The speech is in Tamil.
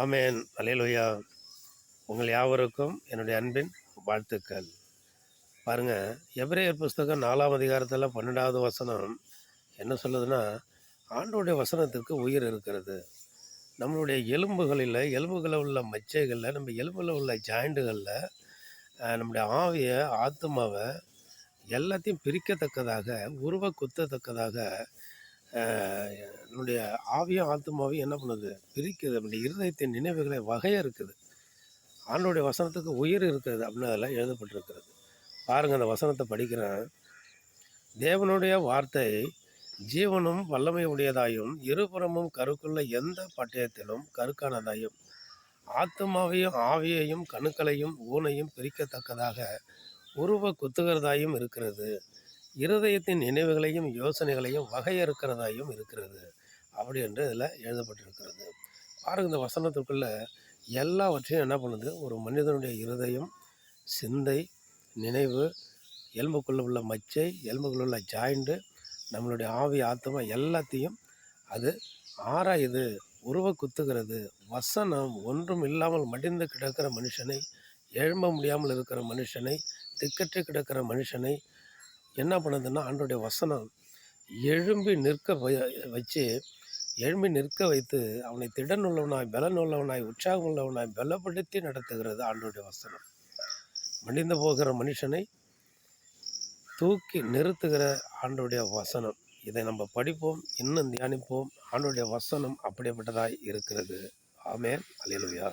ஆமேன். அல்லேலூயா. உங்கள் யாவருக்கும் என்னுடைய அன்பின் வாழ்த்துக்கள். பாருங்க, எபிரேயர் புஸ்தகம் 4ஆம் அதிகாரத்தில 12வது வசனம் என்ன சொல்லுதுன்னா, ஆண்டவருடைய வசனத்திற்கு உயிர் இருக்கிறது. நம்மளுடைய எலும்புகளில் உள்ள மச்சைகளில், நம்ம எலும்பில் உள்ள ஜாயிண்டுகளில் நம்முடைய ஆவிய, ஆத்துமாவ எல்லாத்தையும் பிரிக்கத்தக்கதாக, உருவ குத்தத்தக்கதாக அ நம்முடைய ஆவியும், ஆத்துமாவையும் என்ன பண்ணுது? பிரிக்குது. நம்முடைய இருதயத்தின் நினைவுகளை வகையறுக்குது. ஆண்டவருடைய வசனத்துக்கு உயிர் இருக்கிறது அப்படின்னு அதெல்லாம் எழுதப்பட்டிருக்கிறது. பாருங்கள், அந்த வசனத்தை படிக்கிறேன். தேவனுடைய வார்த்தை ஜீவனும் வல்லமை உடையதாயும் இருபுறமும் கருக்குள்ள எந்த பட்டயத்திலும் கருக்கானதாயும் ஆத்துமாவையும் ஆவியையும் கணுக்களையும் ஊனையும் பிரிக்கத்தக்கதாக உருவ குத்துகிறதாயும் இருக்கிறது. இருதயத்தின் நினைவுகளையும் யோசனைகளையும் வகையறுக்கிறதாயும் இருக்கிறது அப்படி என்று இதில் எழுதப்பட்டிருக்கிறது. பாருங்கள், இந்த வசனத்துக்குள்ள எல்லாவற்றையும் என்ன பண்ணுது? ஒரு மனிதனுடைய இருதயம், சிந்தை, நினைவு, எலும்புக்குள்ளே உள்ள மச்சை, எலும்புக்குள்ள உள்ள ஜாயிண்டு, நம்மளுடைய ஆவி, ஆத்மா எல்லாத்தையும் அது ஆராயுது, உருவ குத்துகிறது. வசனம் ஒன்றும் இல்லாமல் மடிந்து கிடக்கிற மனுஷனை, எழும்ப முடியாமல் இருக்கிற மனுஷனை, திக்கற்று கிடக்கிற மனுஷனை என்ன பண்ணுதுன்னா, ஆண்டவருடைய வசனம் எழும்பி நிற்க வைத்து அவனை திடன் உள்ளவனாய், பலன் உள்ளவனாய், உற்சாகம் உள்ளவனாய் பலப்படுத்தி நடத்துகிறது ஆண்டவருடைய வசனம். மடிந்து போகிற மனுஷனை தூக்கி நிறுத்துகிற ஆண்டவருடைய வசனம். இதை நம்ம படிப்போம், இன்னும் தியானிப்போம். ஆண்டவருடைய வசனம் அப்படிப்பட்டதாய் இருக்கிறது. ஆமென். அல்லேலூயா.